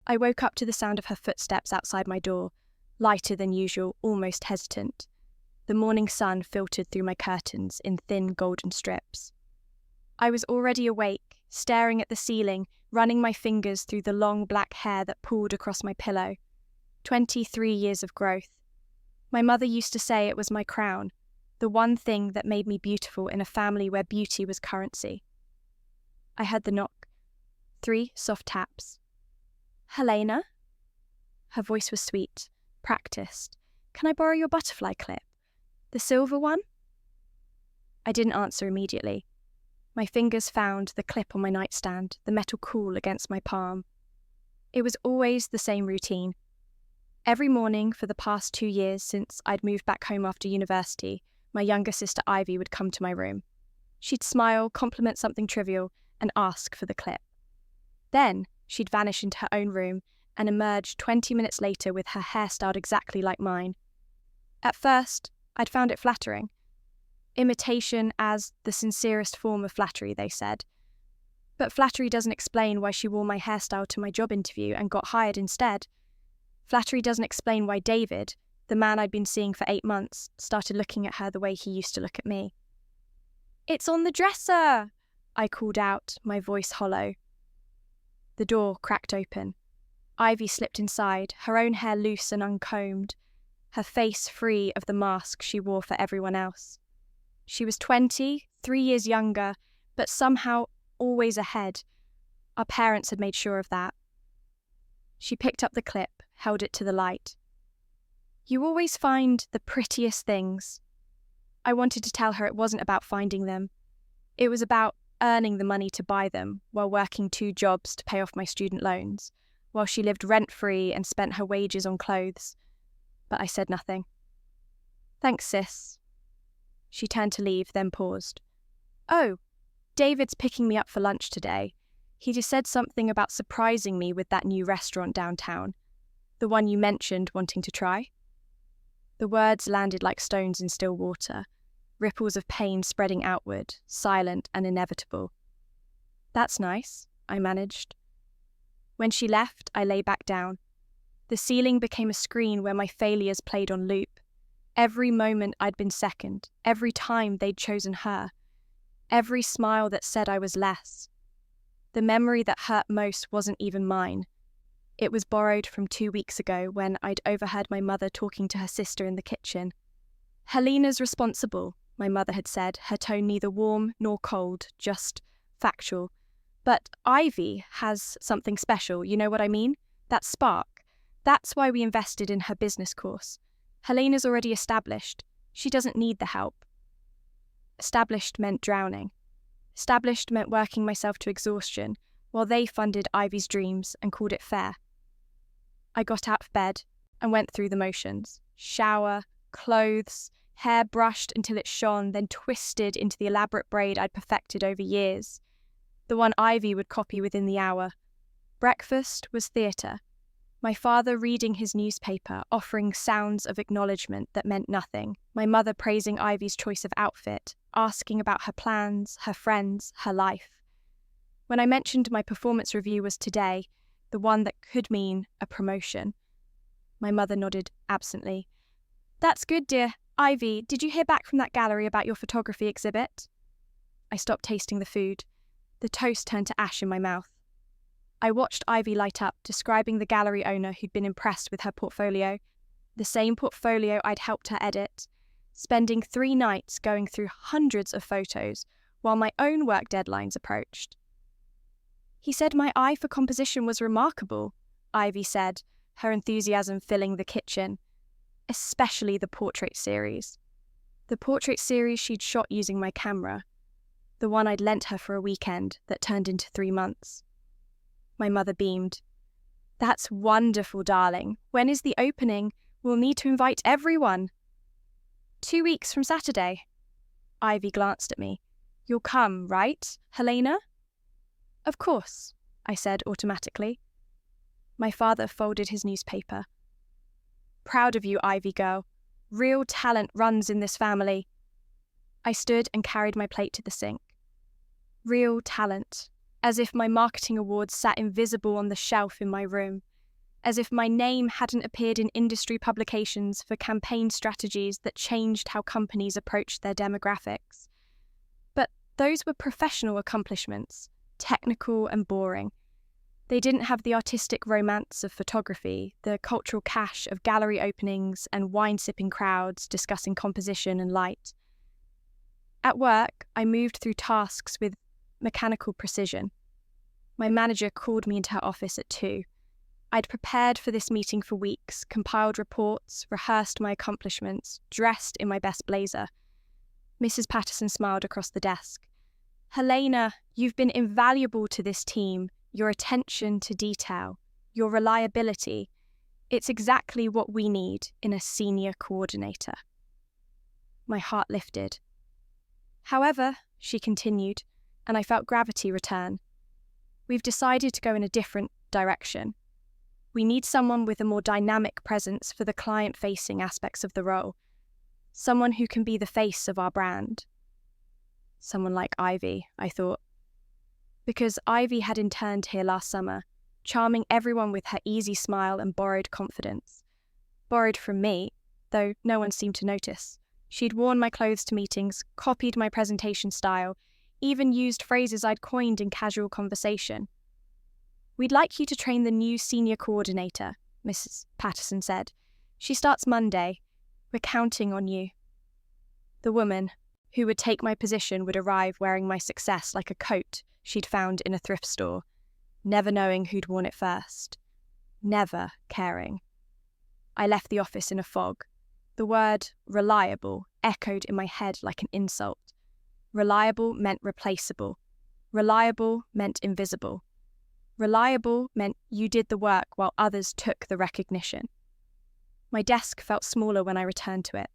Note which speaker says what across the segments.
Speaker 1: I woke up to the sound of her footsteps outside my door, lighter than usual, almost hesitant. The morning sun filtered through my curtains in thin golden strips. I was already awake, staring at the ceiling, running my fingers through the long black hair that pooled across my pillow. 23 years of growth. My mother used to say it was my crown, the one thing that made me beautiful in a family where beauty was currency. I heard the knock. 3 soft taps. "Halena?" Her voice was sweet, practiced. "Can I borrow your butterfly clip? The silver one?" I didn't answer immediately. My fingers found the clip on my nightstand, the metal cool against my palm. It was always the same routine. Every morning for the past 2 years since I'd moved back home after university, my younger sister Ivy would come to my room. She'd smile, compliment something trivial, and ask for the clip. Then she'd vanish into her own room and emerge 20 minutes later with her hair styled exactly like mine. At first, I'd found it flattering. Imitation as the sincerest form of flattery, they said. But flattery doesn't explain why she wore my hairstyle to my job interview and got hired instead. Flattery doesn't explain why David, the man I'd been seeing for 8 months, started looking at her the way he used to look at me. "It's on the dresser!" I called out, my voice hollow. The door cracked open. Ivy slipped inside, her own hair loose and uncombed, her face free of the mask she wore for everyone else. She was 20, 3 years younger, but somehow always ahead. Our parents had made sure of that. She picked up the clip, held it to the light. "You always find the prettiest things." I wanted to tell her it wasn't about finding them. It was about earning the money to buy them while working 2 jobs to pay off my student loans, while she lived rent-free and spent her wages on clothes. But I said nothing. "Thanks, sis." She turned to leave, then paused. "Oh, David's picking me up for lunch today. He just said something about surprising me with that new restaurant downtown. The one you mentioned wanting to try." The words landed like stones in still water, ripples of pain spreading outward, silent and inevitable. "That's nice," I managed. When she left, I lay back down. The ceiling became a screen where my failures played on loop. Every moment I'd been second, every time they'd chosen her, every smile that said I was less. The memory that hurt most wasn't even mine. It was borrowed from 2 weeks ago when I'd overheard my mother talking to her sister in the kitchen. "Helena's responsible," my mother had said, her tone neither warm nor cold, just factual. "But Ivy has something special, you know what I mean? That spark. That's why we invested in her business course. Helena's already established. She doesn't need the help." Established meant drowning. Established meant working myself to exhaustion, while they funded Ivy's dreams and called it fair. I got out of bed and went through the motions. Shower, clothes, hair brushed until it shone, then twisted into the elaborate braid I'd perfected over years. The one Ivy would copy within the hour. Breakfast was theatre. My father reading his newspaper, offering sounds of acknowledgement that meant nothing. My mother praising Ivy's choice of outfit, asking about her plans, her friends, her life. When I mentioned my performance review was today, the one that could mean a promotion, my mother nodded absently. "That's good, dear. Ivy, did you hear back from that gallery about your photography exhibit?" I stopped tasting the food. The toast turned to ash in my mouth. I watched Ivy light up, describing the gallery owner who'd been impressed with her portfolio, the same portfolio I'd helped her edit, spending 3 nights going through hundreds of photos while my own work deadlines approached. "He said my eye for composition was remarkable," Ivy said, her enthusiasm filling the kitchen, especially the portrait series. The portrait series she'd shot using my camera, the one I'd lent her for a weekend that turned into 3 months. My mother beamed. "That's wonderful, darling. When is the opening? We'll need to invite everyone." 2 weeks from Saturday." Ivy glanced at me. "You'll come, right, Halena?" "Of course," I said automatically. My father folded his newspaper. "Proud of you, Ivy girl. Real talent runs in this family." I stood and carried my plate to the sink. Real talent, as if my marketing awards sat invisible on the shelf in my room, as if my name hadn't appeared in industry publications for campaign strategies that changed how companies approached their demographics. But those were professional accomplishments, technical and boring. They didn't have the artistic romance of photography, the cultural cash of gallery openings and wine-sipping crowds discussing composition and light. At work, I moved through tasks with mechanical precision. My manager called me into her office at 2. I'd prepared for this meeting for weeks, compiled reports, rehearsed my accomplishments, dressed in my best blazer. Mrs. Patterson smiled across the desk. "Halena, you've been invaluable to this team. Your attention to detail, your reliability. It's exactly what we need in a senior coordinator." My heart lifted. "However," she continued, and I felt gravity return, "we've decided to go in a different direction. We need someone with a more dynamic presence for the client-facing aspects of the role. Someone who can be the face of our brand." Someone like Ivy, I thought. Because Ivy had interned here last summer, charming everyone with her easy smile and borrowed confidence. Borrowed from me, though no one seemed to notice. She'd worn my clothes to meetings, copied my presentation style, even used phrases I'd coined in casual conversation. "We'd like you to train the new senior coordinator," Mrs. Patterson said. "She starts Monday. We're counting on you." The woman who would take my position would arrive wearing my success like a coat she'd found in a thrift store, never knowing who'd worn it first, never caring. I left the office in a fog. The word reliable echoed in my head like an insult. Reliable meant replaceable. Reliable meant invisible. Reliable meant you did the work while others took the recognition. My desk felt smaller when I returned to it.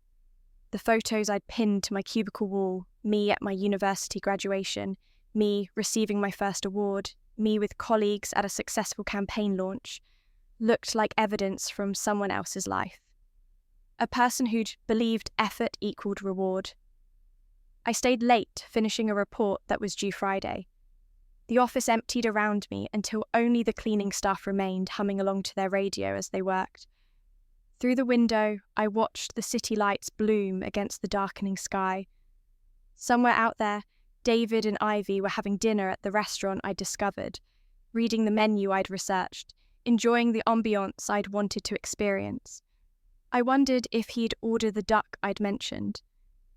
Speaker 1: The photos I'd pinned to my cubicle wall, me at my university graduation, me receiving my first award, me with colleagues at a successful campaign launch, looked like evidence from someone else's life. A person who'd believed effort equaled reward. I stayed late finishing a report that was due Friday. The office emptied around me until only the cleaning staff remained humming along to their radio as they worked. Through the window, I watched the city lights bloom against the darkening sky. Somewhere out there, David and Ivy were having dinner at the restaurant I'd discovered, reading the menu I'd researched, enjoying the ambiance I'd wanted to experience. I wondered if he'd order the duck I'd mentioned,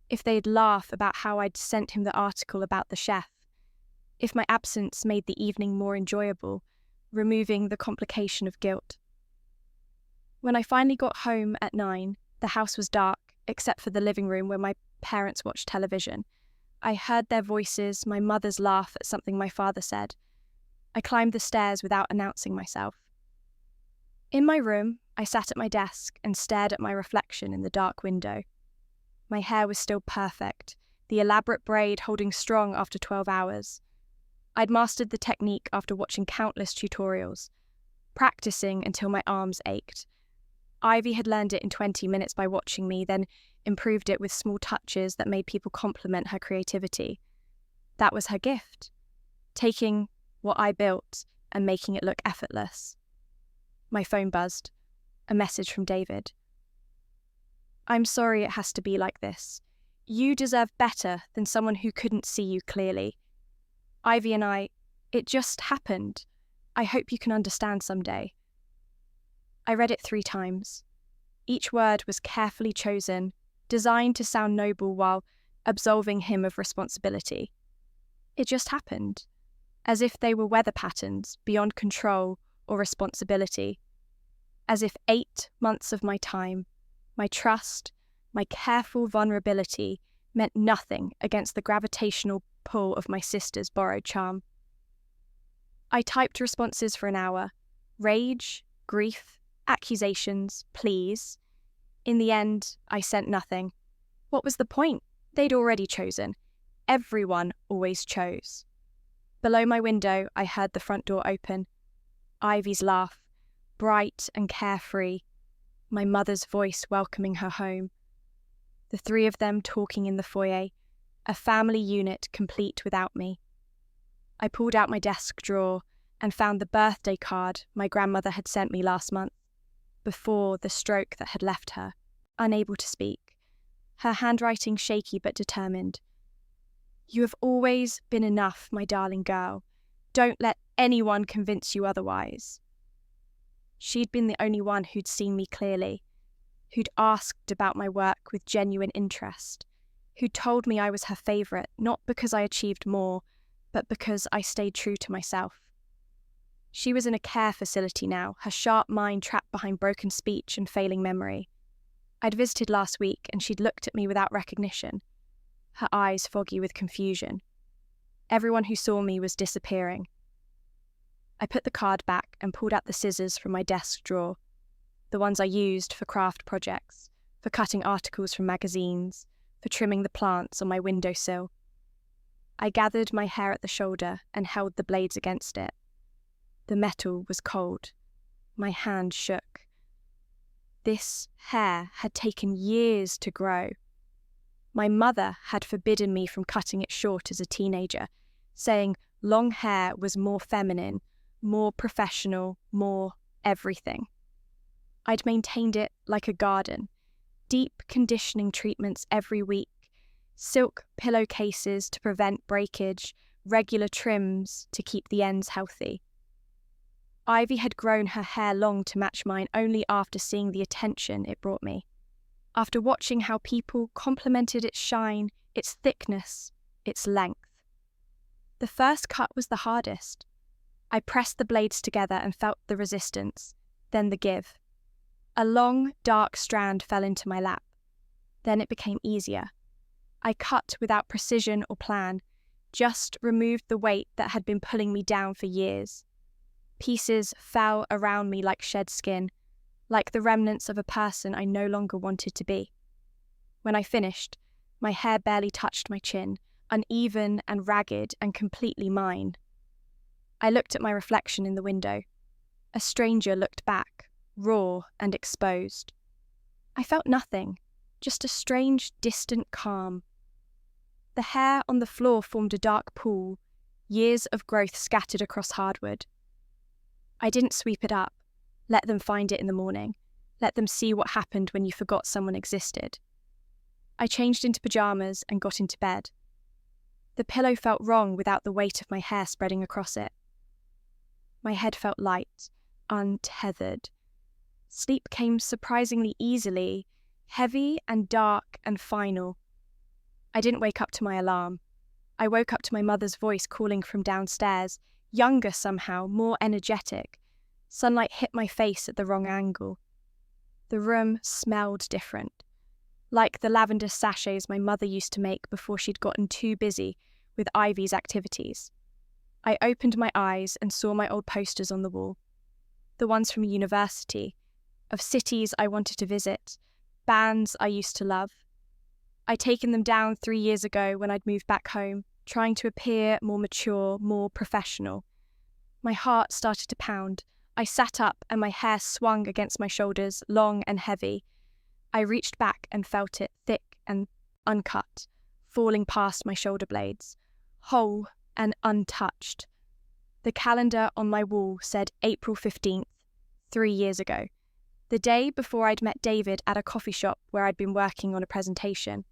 Speaker 1: if they'd laugh about how I'd sent him the article about the chef, if my absence made the evening more enjoyable, removing the complication of guilt. When I finally got home at 9, the house was dark, except for the living room where my parents watched television. I heard their voices, my mother's laugh at something my father said. I climbed the stairs without announcing myself. In my room, I sat at my desk and stared at my reflection in the dark window. My hair was still perfect, the elaborate braid holding strong after 12 hours. I'd mastered the technique after watching countless tutorials, practicing until my arms ached. Ivy had learned it in 20 minutes by watching me, then improved it with small touches that made people compliment her creativity. That was her gift, taking what I built and making it look effortless. My phone buzzed. A message from David. "I'm sorry it has to be like this. You deserve better than someone who couldn't see you clearly. Ivy and I, it just happened. I hope you can understand someday." I read it 3 times. Each word was carefully chosen, designed to sound noble while absolving him of responsibility. It just happened, as if they were weather patterns beyond control or responsibility. As if 8 months of my time, my trust, my careful vulnerability meant nothing against the gravitational pull of my sister's borrowed charm. I typed responses for an hour. Rage, grief, accusations, pleas. In the end, I sent nothing. What was the point? They'd already chosen. Everyone always chose. Below my window, I heard the front door open. Ivy's laugh, bright and carefree. My mother's voice welcoming her home. The 3 of them talking in the foyer, a family unit complete without me. I pulled out my desk drawer, and found the birthday card my grandmother had sent me last month, before the stroke that had left her, unable to speak, her handwriting shaky but determined. "You have always been enough, my darling girl. Don't let anyone convince you otherwise." She'd been the only one who'd seen me clearly, who'd asked about my work with genuine interest, who'd told me I was her favourite, not because I achieved more, but because I stayed true to myself. She was in a care facility now, her sharp mind trapped behind broken speech and failing memory. I'd visited last week and she'd looked at me without recognition, her eyes foggy with confusion. Everyone who saw me was disappearing. I put the card back and pulled out the scissors from my desk drawer, the ones I used for craft projects, for cutting articles from magazines, for trimming the plants on my windowsill. I gathered my hair at the shoulder and held the blades against it. The metal was cold. My hand shook. This hair had taken years to grow. My mother had forbidden me from cutting it short as a teenager, saying long hair was more feminine, more professional, more everything. I'd maintained it like a garden, deep conditioning treatments every week, silk pillowcases to prevent breakage, regular trims to keep the ends healthy. Ivy had grown her hair long to match mine only after seeing the attention it brought me, after watching how people complimented its shine, its thickness, its length. The first cut was the hardest. I pressed the blades together and felt the resistance, then the give. A long, dark strand fell into my lap. Then it became easier. I cut without precision or plan, just removed the weight that had been pulling me down for years. Pieces fell around me like shed skin, like the remnants of a person I no longer wanted to be. When I finished, my hair barely touched my chin, uneven and ragged and completely mine. I looked at my reflection in the window. A stranger looked back, raw and exposed. I felt nothing, just a strange, distant calm. The hair on the floor formed a dark pool, years of growth scattered across hardwood. I didn't sweep it up, let them find it in the morning, let them see what happened when you forgot someone existed. I changed into pajamas and got into bed. The pillow felt wrong without the weight of my hair spreading across it. My head felt light, untethered. Sleep came surprisingly easily, heavy and dark and final. I didn't wake up to my alarm. I woke up to my mother's voice calling from downstairs, younger somehow, more energetic. Sunlight hit my face at the wrong angle. The room smelled different, like the lavender sachets my mother used to make before she'd gotten too busy with Ivy's activities. I opened my eyes and saw my old posters on the wall, the ones from university, of cities I wanted to visit, bands I used to love. I'd taken them down 3 years ago when I'd moved back home, trying to appear more mature, more professional. My heart started to pound. I sat up and my hair swung against my shoulders, long and heavy. I reached back and felt it, thick and uncut, falling past my shoulder blades, whole and untouched. The calendar on my wall said April 15th, 3 years ago, the day before I'd met David at a coffee shop where I'd been working on a presentation.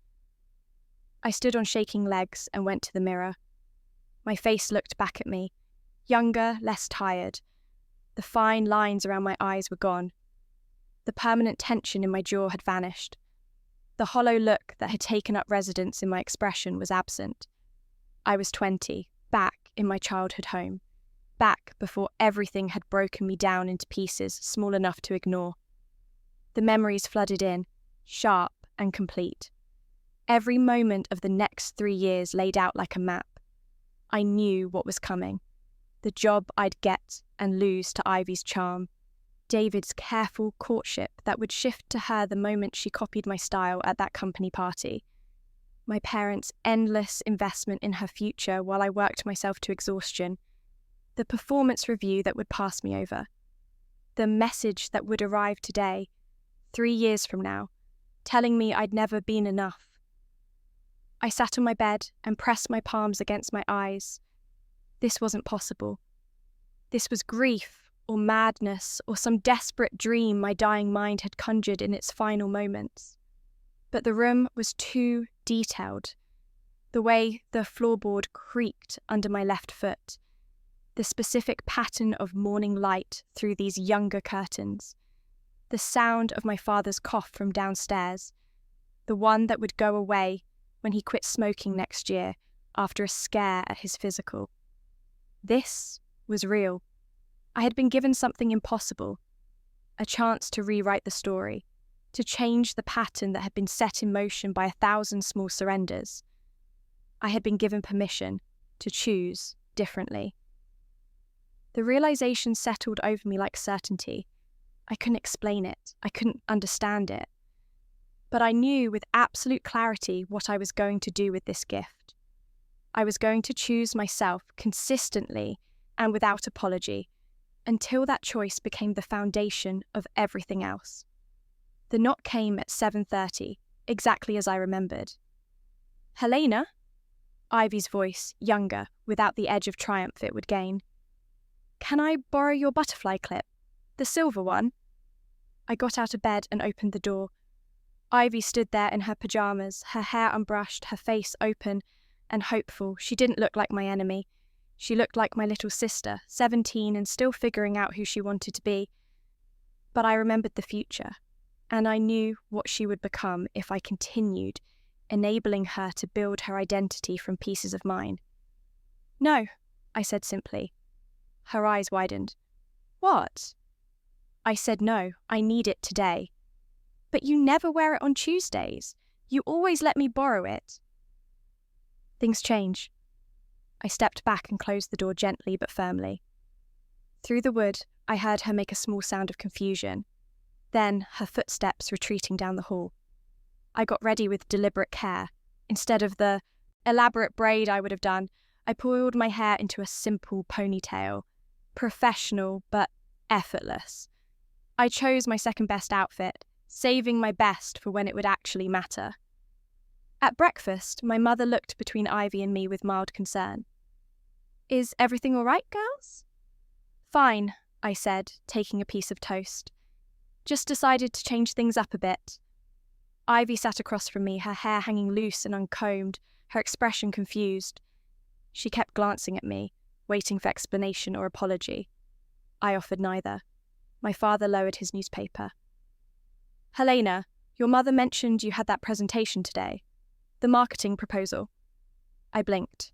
Speaker 1: I stood on shaking legs and went to the mirror. My face looked back at me, younger, less tired. The fine lines around my eyes were gone. The permanent tension in my jaw had vanished. The hollow look that had taken up residence in my expression was absent. I was 20, back in my childhood home, back before everything had broken me down into pieces small enough to ignore. The memories flooded in, sharp and complete. Every moment of the next 3 years laid out like a map. I knew what was coming. The job I'd get and lose to Ivy's charm. David's careful courtship that would shift to her the moment she copied my style at that company party. My parents' endless investment in her future while I worked myself to exhaustion. The performance review that would pass me over. The message that would arrive today, 3 years from now, telling me I'd never been enough. I sat on my bed and pressed my palms against my eyes. This wasn't possible. this was grief or madness or some desperate dream my dying mind had conjured in its final moments. But the room was too detailed. The way the floorboard creaked under my left foot, the specific pattern of morning light through these younger curtains, the sound of my father's cough from downstairs, the one that would go away when he quit smoking next year after a scare at his physical. This was real. I had been given something impossible, a chance to rewrite the story, to change the pattern that had been set in motion by 1,000 small surrenders. I had been given permission to choose differently. The realization settled over me like certainty. I couldn't explain it. I couldn't understand it. But I knew with absolute clarity what I was going to do with this gift. I was going to choose myself consistently and without apology, until that choice became the foundation of everything else. The knock came at 7:30, exactly as I remembered. "Halena?" Ivy's voice, younger, without the edge of triumph it would gain. "Can I borrow your butterfly clip? The silver one?" I got out of bed and opened the door. Ivy stood there in her pyjamas, her hair unbrushed, her face open and hopeful. She didn't look like my enemy. She looked like my little sister, 17 and still figuring out who she wanted to be. But I remembered the future, and I knew what she would become if I continued, enabling her to build her identity from pieces of mine. "No," I said simply. Her eyes widened. "What?" I said no, I need it today. "But you never wear it on Tuesdays. You always let me borrow it." Things change. I stepped back and closed the door gently but firmly. Through the wood, I heard her make a small sound of confusion, then her footsteps retreating down the hall. I got ready with deliberate care. Instead of the elaborate braid I would have done, I pulled my hair into a simple ponytail, professional but effortless. I chose my second best outfit, saving my best for when it would actually matter. At breakfast, my mother looked between Ivy and me with mild concern. "Is everything all right, girls?" "Fine," I said, taking a piece of toast. "Just decided to change things up a bit." Ivy sat across from me, her hair hanging loose and uncombed, her expression confused. She kept glancing at me, waiting for explanation or apology. I offered neither. My father lowered his newspaper. "Halena, your mother mentioned you had that presentation today. The marketing proposal." I blinked.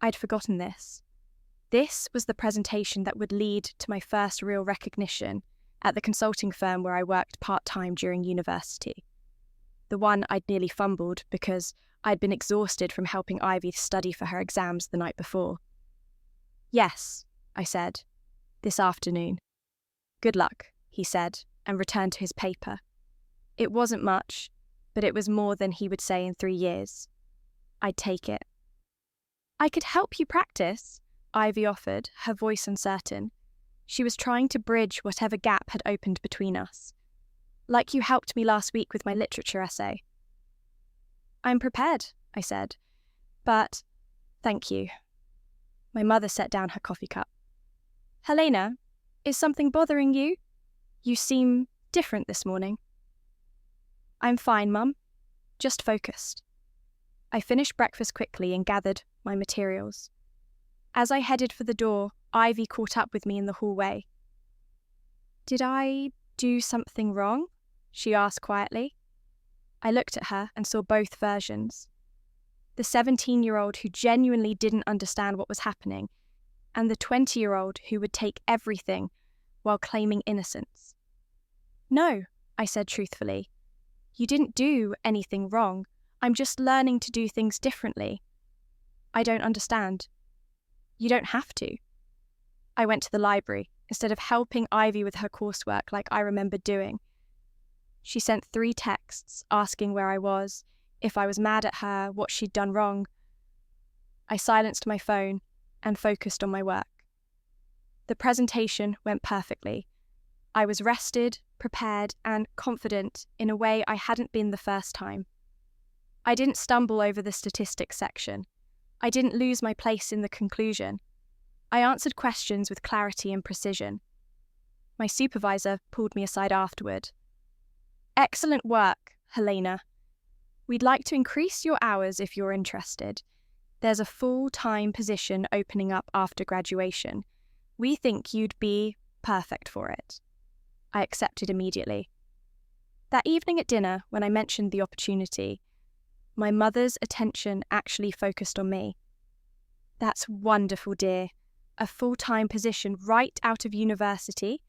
Speaker 1: I'd forgotten this. This was the presentation that would lead to my first real recognition at the consulting firm where I worked part-time during university. The one I'd nearly fumbled because I'd been exhausted from helping Ivy study for her exams the night before. "Yes," I said, "this afternoon." "Good luck," he said, and returned to his paper. It wasn't much, but it was more than he would say in 3 years. I'd take it. "I could help you practice," Ivy offered, her voice uncertain. She was trying to bridge whatever gap had opened between us. "Like you helped me last week with my literature essay." "I'm prepared," I said, "but thank you." My mother set down her coffee cup. "Halena, is something bothering you? You seem different this morning." "I'm fine, Mum. Just focused." I finished breakfast quickly and gathered my materials. As I headed for the door, Ivy caught up with me in the hallway. "Did I do something wrong?" she asked quietly. I looked at her and saw both versions. The 17-year-old who genuinely didn't understand what was happening, and the 20-year-old who would take everything while claiming innocence. "No," I said truthfully. "You didn't do anything wrong. I'm just learning to do things differently." "I don't understand." "You don't have to." I went to the library, instead of helping Ivy with her coursework like I remembered doing. She sent 3 texts asking where I was, if I was mad at her, what she'd done wrong. I silenced my phone and focused on my work. The presentation went perfectly. I was rested, prepared, and confident in a way I hadn't been the first time. I didn't stumble over the statistics section. I didn't lose my place in the conclusion. I answered questions with clarity and precision. My supervisor pulled me aside afterward. "Excellent work, Halena. We'd like to increase your hours if you're interested. There's a full-time position opening up after graduation. We think you'd be perfect for it." I accepted immediately. That evening at dinner, when I mentioned the opportunity, my mother's attention actually focused on me. "That's wonderful, dear. A full-time position right out of university?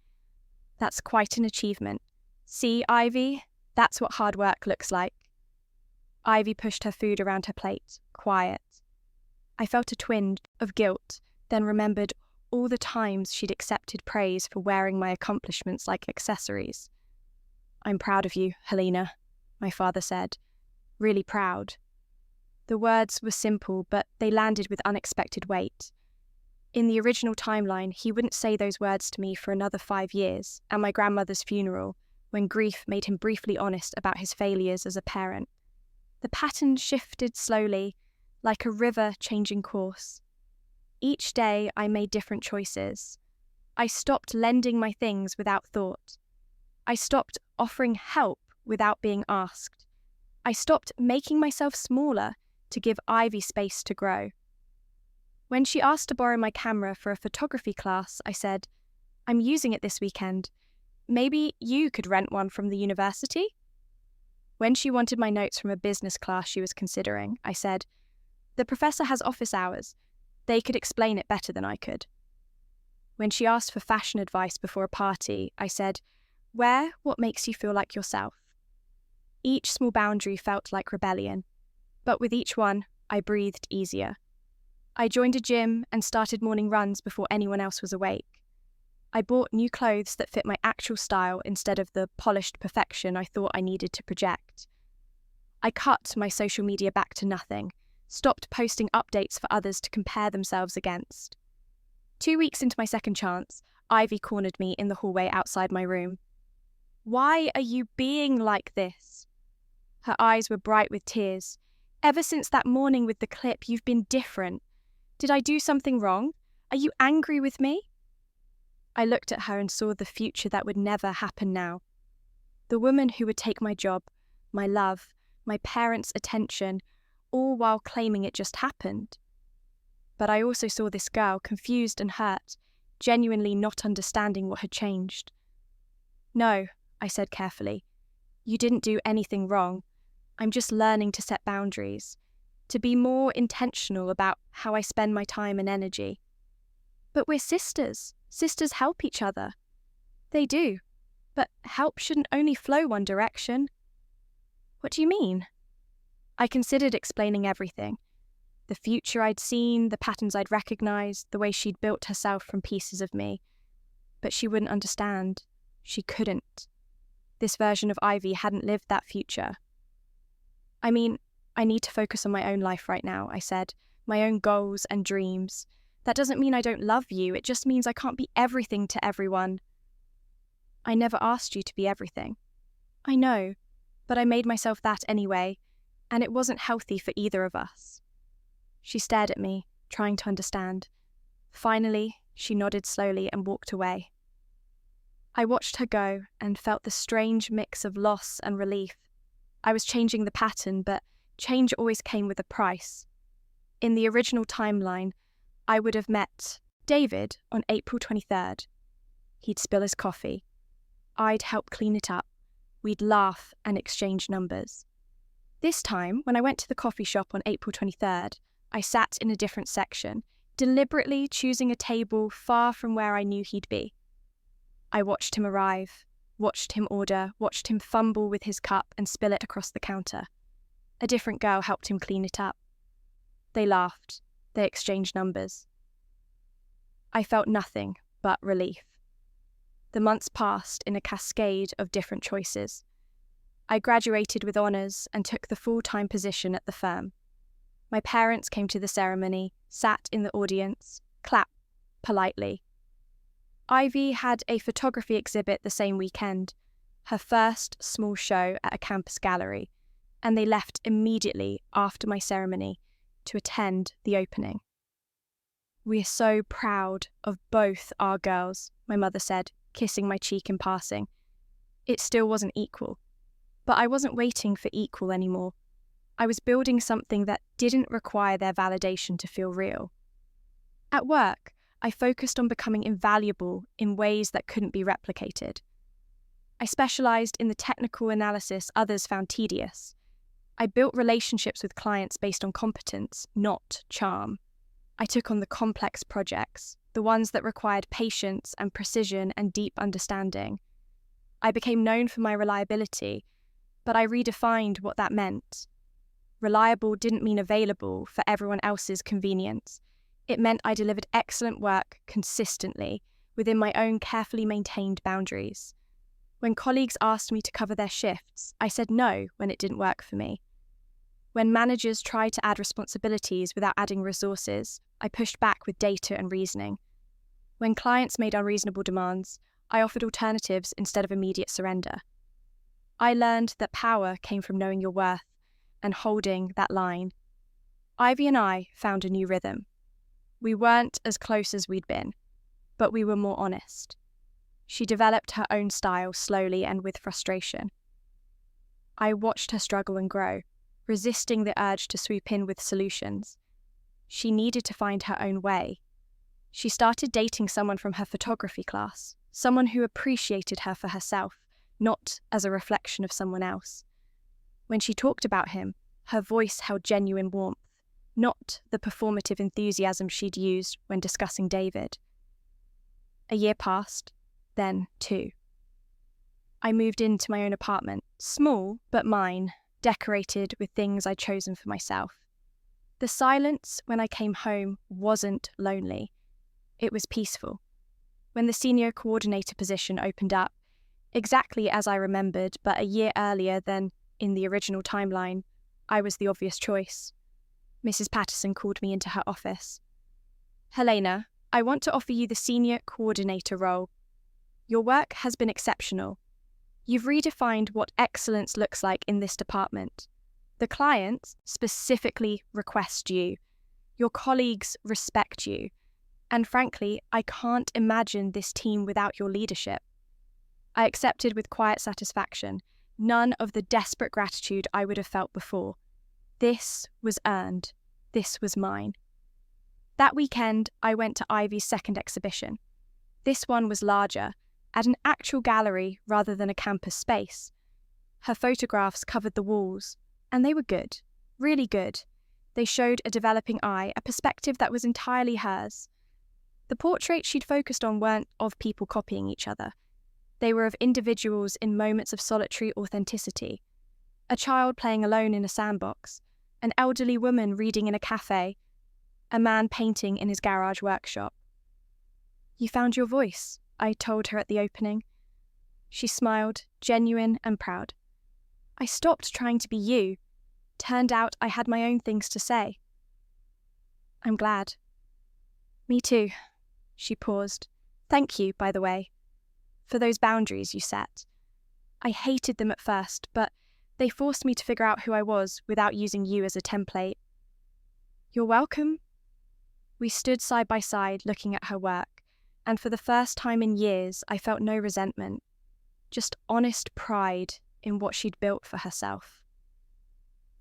Speaker 1: That's quite an achievement. See, Ivy, that's what hard work looks like." Ivy pushed her food around her plate, quiet. I felt a twinge of guilt, then remembered all the times she'd accepted praise for wearing my accomplishments like accessories. "I'm proud of you, Halena," my father said. "Really proud." The words were simple, but they landed with unexpected weight. In the original timeline, he wouldn't say those words to me for another 5 years, at my grandmother's funeral, when grief made him briefly honest about his failures as a parent. The pattern shifted slowly, like a river changing course. Each day I made different choices. I stopped lending my things without thought. I stopped offering help without being asked. I stopped making myself smaller to give Ivy space to grow. When she asked to borrow my camera for a photography class, I said, "I'm using it this weekend. Maybe you could rent one from the university?" When she wanted my notes from a business class she was considering, I said, "The professor has office hours. They could explain it better than I could." When she asked for fashion advice before a party, I said, "Wear what makes you feel like yourself." Each small boundary felt like rebellion, but with each one, I breathed easier. I joined a gym and started morning runs before anyone else was awake. I bought new clothes that fit my actual style instead of the polished perfection I thought I needed to project. I cut my social media back to nothing, stopped posting updates for others to compare themselves against. 2 weeks into my second chance, Ivy cornered me in the hallway outside my room. "Why are you being like this?" Her eyes were bright with tears. "Ever since that morning with the clip, you've been different. Did I do something wrong? Are you angry with me?" I looked at her and saw the future that would never happen now. The woman who would take my job, my love, my parents' attention, all while claiming it just happened. But I also saw this girl, confused and hurt, genuinely not understanding what had changed. "No," I said carefully, "you didn't do anything wrong. I'm just learning to set boundaries, to be more intentional about how I spend my time and energy." "But we're sisters. Sisters help each other." "They do, but help shouldn't only flow one direction." "What do you mean?" I considered explaining everything. The future I'd seen, the patterns I'd recognized, the way she'd built herself from pieces of me. But she wouldn't understand. She couldn't. This version of Ivy hadn't lived that future. "I mean, I need to focus on my own life right now," I said. "My own goals and dreams. That doesn't mean I don't love you, it just means I can't be everything to everyone." "I never asked you to be everything." "I know, but I made myself that anyway, and it wasn't healthy for either of us." She stared at me, trying to understand. Finally, she nodded slowly and walked away. I watched her go and felt the strange mix of loss and relief. I was changing the pattern, but change always came with a price. In the original timeline, I would have met David on April 23rd. He'd spill his coffee. I'd help clean it up. We'd laugh and exchange numbers. This time, when I went to the coffee shop on April 23rd, I sat in a different section, deliberately choosing a table far from where I knew he'd be. I watched him arrive, watched him order, watched him fumble with his cup and spill it across the counter. A different girl helped him clean it up. They laughed. They exchanged numbers. I felt nothing but relief. The months passed in a cascade of different choices. I graduated with honours and took the full-time position at the firm. My parents came to the ceremony, sat in the audience, clapped politely. Ivy had a photography exhibit the same weekend, her first small show at a campus gallery, and they left immediately after my ceremony to attend the opening. "We're so proud of both our girls," my mother said, kissing my cheek in passing. It still wasn't equal. But I wasn't waiting for equal anymore. I was building something that didn't require their validation to feel real. At work, I focused on becoming invaluable in ways that couldn't be replicated. I specialized in the technical analysis others found tedious. I built relationships with clients based on competence, not charm. I took on the complex projects, the ones that required patience and precision and deep understanding. I became known for my reliability, but I redefined what that meant. Reliable didn't mean available for everyone else's convenience. It meant I delivered excellent work consistently within my own carefully maintained boundaries. When colleagues asked me to cover their shifts, I said no when it didn't work for me. When managers tried to add responsibilities without adding resources, I pushed back with data and reasoning. When clients made unreasonable demands, I offered alternatives instead of immediate surrender. I learned that power came from knowing your worth and holding that line. Ivy and I found a new rhythm. We weren't as close as we'd been, but we were more honest. She developed her own style slowly and with frustration. I watched her struggle and grow, resisting the urge to swoop in with solutions. She needed to find her own way. She started dating someone from her photography class, someone who appreciated her for herself, not as a reflection of someone else. When she talked about him, her voice held genuine warmth, not the performative enthusiasm she'd used when discussing David. A year passed, then 2. I moved into my own apartment, small but mine, decorated with things I'd chosen for myself. The silence when I came home wasn't lonely. It was peaceful. When the senior coordinator position opened up, exactly as I remembered, but a year earlier than in the original timeline, I was the obvious choice. Mrs. Patterson called me into her office. "Halena, I want to offer you the senior coordinator role. Your work has been exceptional. You've redefined what excellence looks like in this department. The clients specifically request you. Your colleagues respect you. And frankly, I can't imagine this team without your leadership." I accepted with quiet satisfaction, none of the desperate gratitude I would have felt before. This was earned. This was mine. That weekend, I went to Ivy's second exhibition. This one was larger, at an actual gallery rather than a campus space. Her photographs covered the walls, and they were good, really good. They showed a developing eye, a perspective that was entirely hers. The portraits she'd focused on weren't of people copying each other. They were of individuals in moments of solitary authenticity. A child playing alone in a sandbox, an elderly woman reading in a cafe, a man painting in his garage workshop. "You found your voice," I told her at the opening. She smiled, genuine and proud. "I stopped trying to be you. Turned out I had my own things to say." "I'm glad." "Me too." She paused. "Thank you, by the way, for those boundaries you set. I hated them at first, but they forced me to figure out who I was without using you as a template." "You're welcome." We stood side by side looking at her work, and for the first time in years I felt no resentment, just honest pride in what she'd built for herself.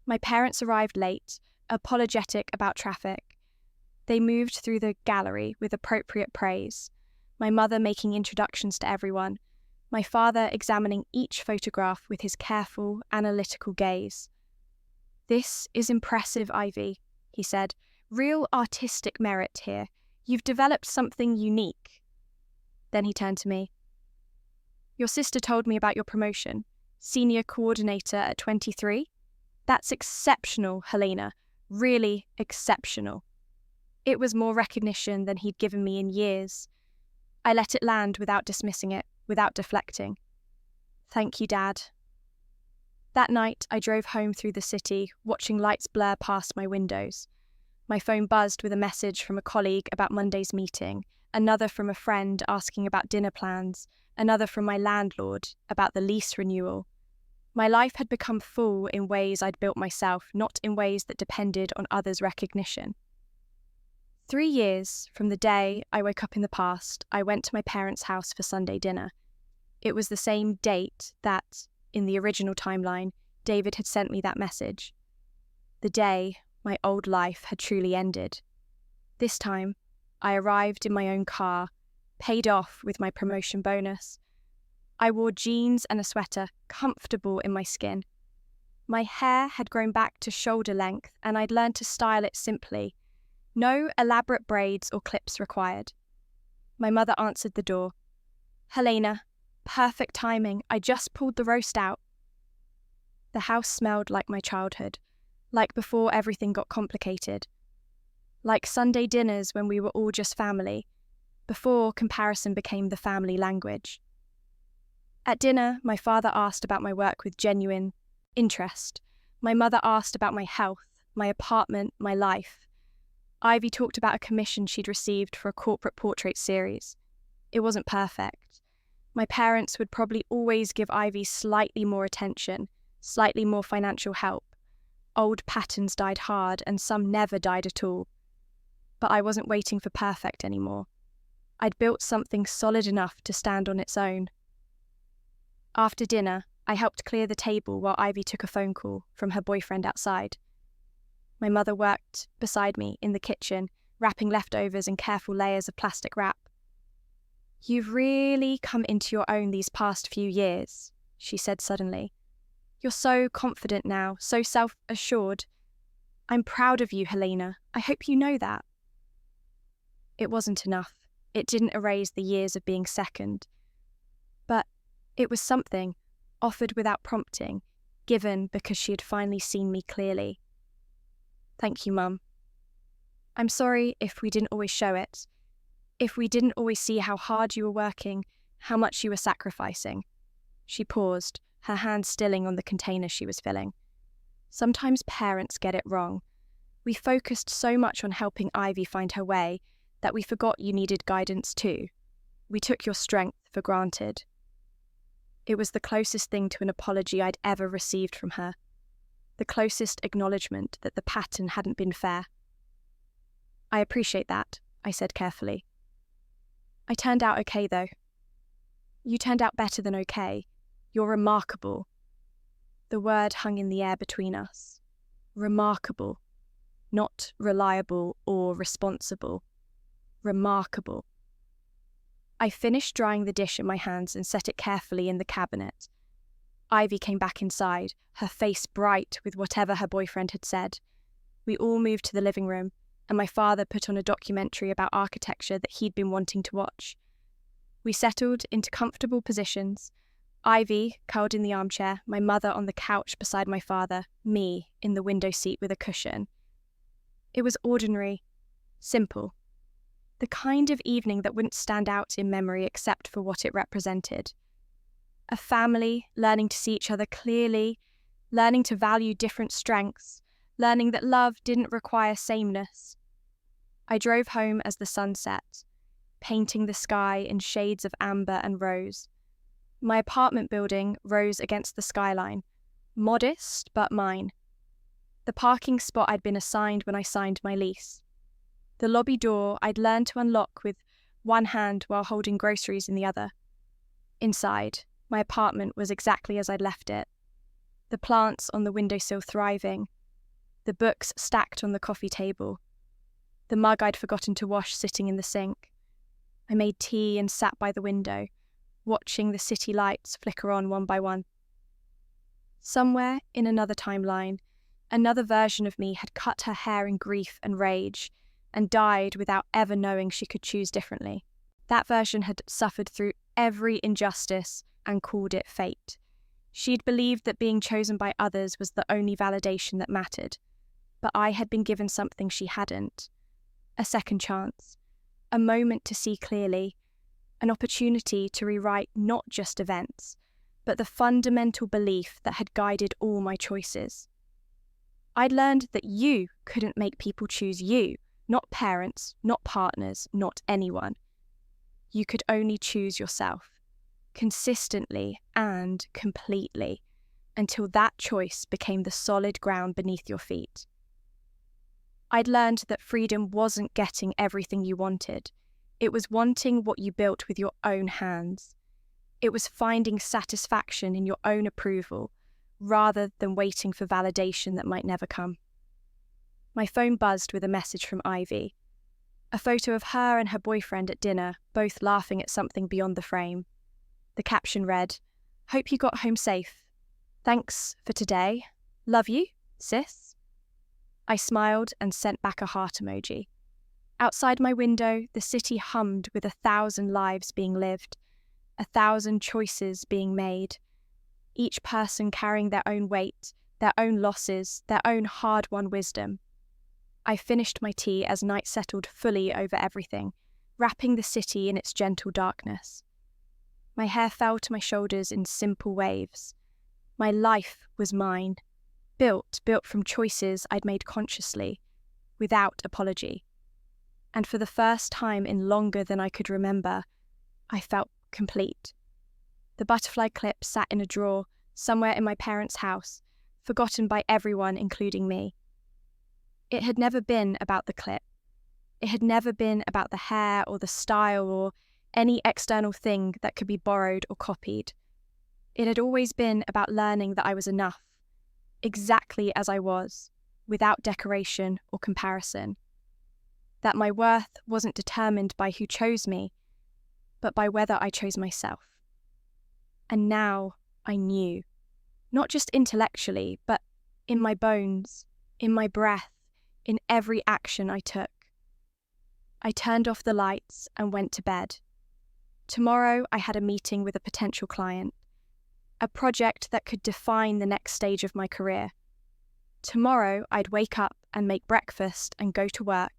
Speaker 1: My parents arrived late, apologetic about traffic. They moved through the gallery with appropriate praise, my mother making introductions to everyone, my father examining each photograph with his careful, analytical gaze. "This is impressive, Ivy," he said. "Real artistic merit here. You've developed something unique." Then he turned to me. "Your sister told me about your promotion, senior coordinator at 23. That's exceptional, Halena. Really exceptional." It was more recognition than he'd given me in years. I let it land without dismissing it, without deflecting. "Thank you, Dad." That night, I drove home through the city, watching lights blur past my windows. My phone buzzed with a message from a colleague about Monday's meeting, another from a friend asking about dinner plans, another from my landlord about the lease renewal. My life had become full in ways I'd built myself, not in ways that depended on others' recognition. 3 years from the day I woke up in the past, I went to my parents' house for Sunday dinner. It was the same date that, in the original timeline, David had sent me that message. The day my old life had truly ended. This time, I arrived in my own car, paid off with my promotion bonus. I wore jeans and a sweater, comfortable in my skin. My hair had grown back to shoulder length, and I'd learned to style it simply. No elaborate braids or clips required. My mother answered the door. "Halena, perfect timing. I just pulled the roast out." The house smelled like my childhood, like before everything got complicated. Like Sunday dinners when we were all just family, before comparison became the family language. At dinner, my father asked about my work with genuine interest. My mother asked about my health, my apartment, my life. Ivy talked about a commission she'd received for a corporate portrait series. It wasn't perfect. My parents would probably always give Ivy slightly more attention, slightly more financial help. Old patterns died hard, and some never died at all. But I wasn't waiting for perfect anymore. I'd built something solid enough to stand on its own. After dinner, I helped clear the table while Ivy took a phone call from her boyfriend outside. My mother worked beside me in the kitchen, wrapping leftovers in careful layers of plastic wrap. "You've really come into your own these past few years," she said suddenly. "You're so confident now, so self-assured. I'm proud of you, Halena. I hope you know that." It wasn't enough. It didn't erase the years of being second. But it was something, offered without prompting, given because she had finally seen me clearly. "Thank you, Mum. I'm sorry if we didn't always show it, if we didn't always see how hard you were working, how much you were sacrificing." She paused, her hand stilling on the container she was filling. "Sometimes parents get it wrong. We focused so much on helping Ivy find her way that we forgot you needed guidance too. We took your strength for granted." It was the closest thing to an apology I'd ever received from her. The closest acknowledgement that the pattern hadn't been fair. "I appreciate that," I said carefully. "I turned out okay, though." "You turned out better than okay. You're remarkable." The word hung in the air between us. Remarkable. Not reliable or responsible. Remarkable. I finished drying the dish in my hands and set it carefully in the cabinet. Ivy came back inside, her face bright with whatever her boyfriend had said. We all moved to the living room, and my father put on a documentary about architecture that he'd been wanting to watch. We settled into comfortable positions, Ivy curled in the armchair, my mother on the couch beside my father, me in the window seat with a cushion. It was ordinary, simple. The kind of evening that wouldn't stand out in memory except for what it represented. A family learning to see each other clearly, learning to value different strengths, learning that love didn't require sameness. I drove home as the sun set, painting the sky in shades of amber and rose. My apartment building rose against the skyline, modest but mine. The parking spot I'd been assigned when I signed my lease. The lobby door I'd learned to unlock with one hand while holding groceries in the other. Inside, my apartment was exactly as I'd left it. The plants on the windowsill thriving, the books stacked on the coffee table, the mug I'd forgotten to wash sitting in the sink. I made tea and sat by the window, watching the city lights flicker on one by one. Somewhere in another timeline, another version of me had cut her hair in grief and rage, and died without ever knowing she could choose differently. That version had suffered through every injustice and called it fate. She'd believed that being chosen by others was the only validation that mattered, but I had been given something she hadn't. A second chance, a moment to see clearly, an opportunity to rewrite not just events, but the fundamental belief that had guided all my choices. I'd learned that you couldn't make people choose you, not parents, not partners, not anyone. You could only choose yourself, consistently and completely, until that choice became the solid ground beneath your feet. I'd learned that freedom wasn't getting everything you wanted. It was wanting what you built with your own hands. It was finding satisfaction in your own approval, rather than waiting for validation that might never come. My phone buzzed with a message from Ivy. A photo of her and her boyfriend at dinner, both laughing at something beyond the frame. The caption read, "Hope you got home safe. Thanks for today. Love you, sis." I smiled and sent back a heart emoji. Outside my window, the city hummed with 1,000 lives being lived, 1,000 choices being made, each person carrying their own weight, their own losses, their own hard-won wisdom. I finished my tea as night settled fully over everything, wrapping the city in its gentle darkness. My hair fell to my shoulders in simple waves. My life was mine, built from choices I'd made consciously, without apology. And for the first time in longer than I could remember, I felt complete. The butterfly clip sat in a drawer somewhere in my parents' house, forgotten by everyone, including me. It had never been about the clip. It had never been about the hair or the style or any external thing that could be borrowed or copied. It had always been about learning that I was enough, exactly as I was, without decoration or comparison. That my worth wasn't determined by who chose me, but by whether I chose myself. And now I knew, not just intellectually, but in my bones, in my breath, in every action I took. I turned off the lights and went to bed. Tomorrow I had a meeting with a potential client, a project that could define the next stage of my career. Tomorrow I'd wake up and make breakfast and go to work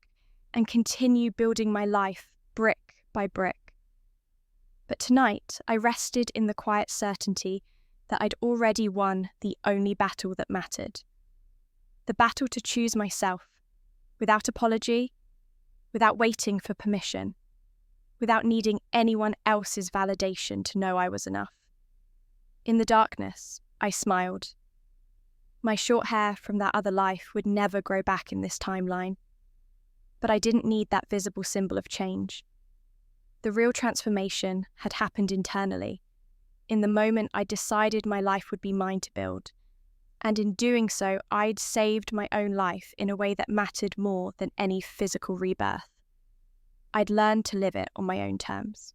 Speaker 1: and continue building my life brick by brick. But tonight I rested in the quiet certainty that I'd already won the only battle that mattered. The battle to choose myself, without apology, without waiting for permission, without needing anyone else's validation to know I was enough. In the darkness, I smiled. My short hair from that other life would never grow back in this timeline. But I didn't need that visible symbol of change. The real transformation had happened internally, in the moment I decided my life would be mine to build. And in doing so, I'd saved my own life in a way that mattered more than any physical rebirth. I'd learned to live it on my own terms.